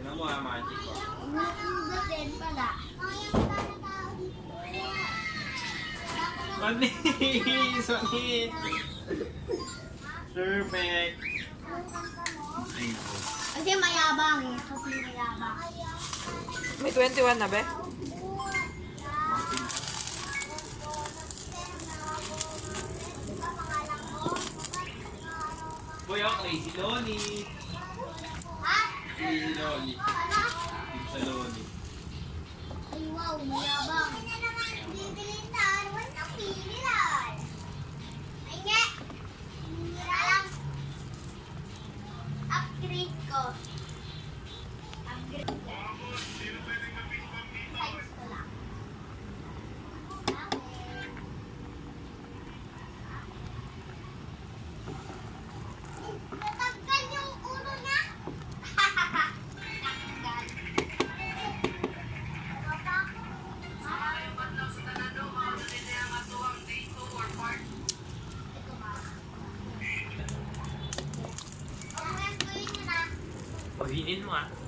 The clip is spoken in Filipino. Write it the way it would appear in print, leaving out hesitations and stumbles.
Ano mo ang magic ko? Umuugot din pala. Manis! Manis! Perfect! Ay, nako. Kasi mayabang eh. Kasi mayabang. May 21 na ba? Boy, oh, crazy Loli! Ha? Crazy Loli. Ano? Dito sa Loli. Ay wow, mayabang. Bibilitan, huwag nang pililan. Ay nga. Lang. Upgrade ko. Upgrade ko. Size ko lang. Natanggal yung ulo niya. Natanggal. Pahinin mo ah.